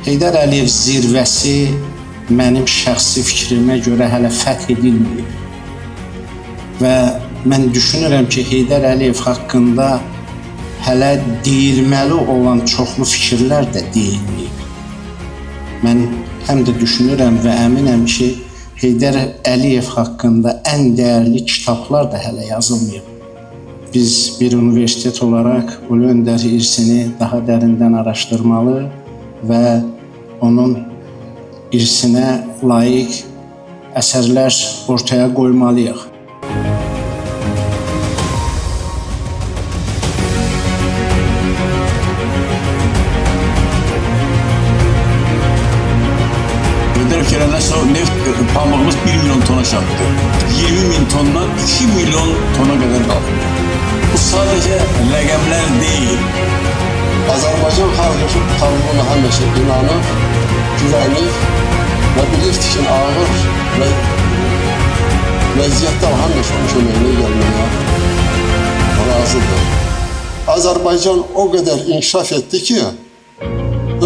Heydər Əliyev zirvəsi mənim şəxsi fikrimə görə hələ fəth edilməyib. Və mən düşünürəm ki, Heydər Əliyev haqqında hələ deyilməli olan çoxlu fikirlər də deyilməyib. Mən həm də düşünürəm və əminəm ki, Heydər Əliyev haqqında ən dəyərli kitablar da hələ yazılmayıb. Biz bir universitet olaraq Ulu Öndər irsini daha dərindən araşdırmalı və onun irsinə layiq əsərlər ortaya qoymalıyıq. Heydər Əliyev sonra neft pambığımız 1 milyon tona çarptı. 20 bin tondan 2 milyon tona kadar kalktı. Bu sadece rəqəmlər deyil. Azərbaycan xalqı tanrına həmişə inanır, güvənir və bilir ki, ağır və vəziyyətdən həmişə köməyinə gəlməyə razıdır. Azərbaycan o qədər inkişaf etdi ki,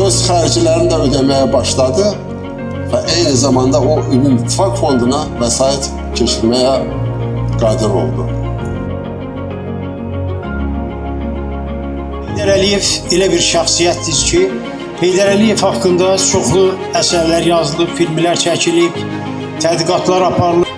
öz xərclərini də ödəməyə başladı və eyni zamanda o Ümumi İttifaq Fonduna vəsait keçirməyə qadir oldu. Heydər Əliyev elə bir şəxsiyyətdir ki, Heydər Əliyev haqqında çoxlu əsərlər yazılıb, filmlər çəkilib, tədqiqatlar aparılıb.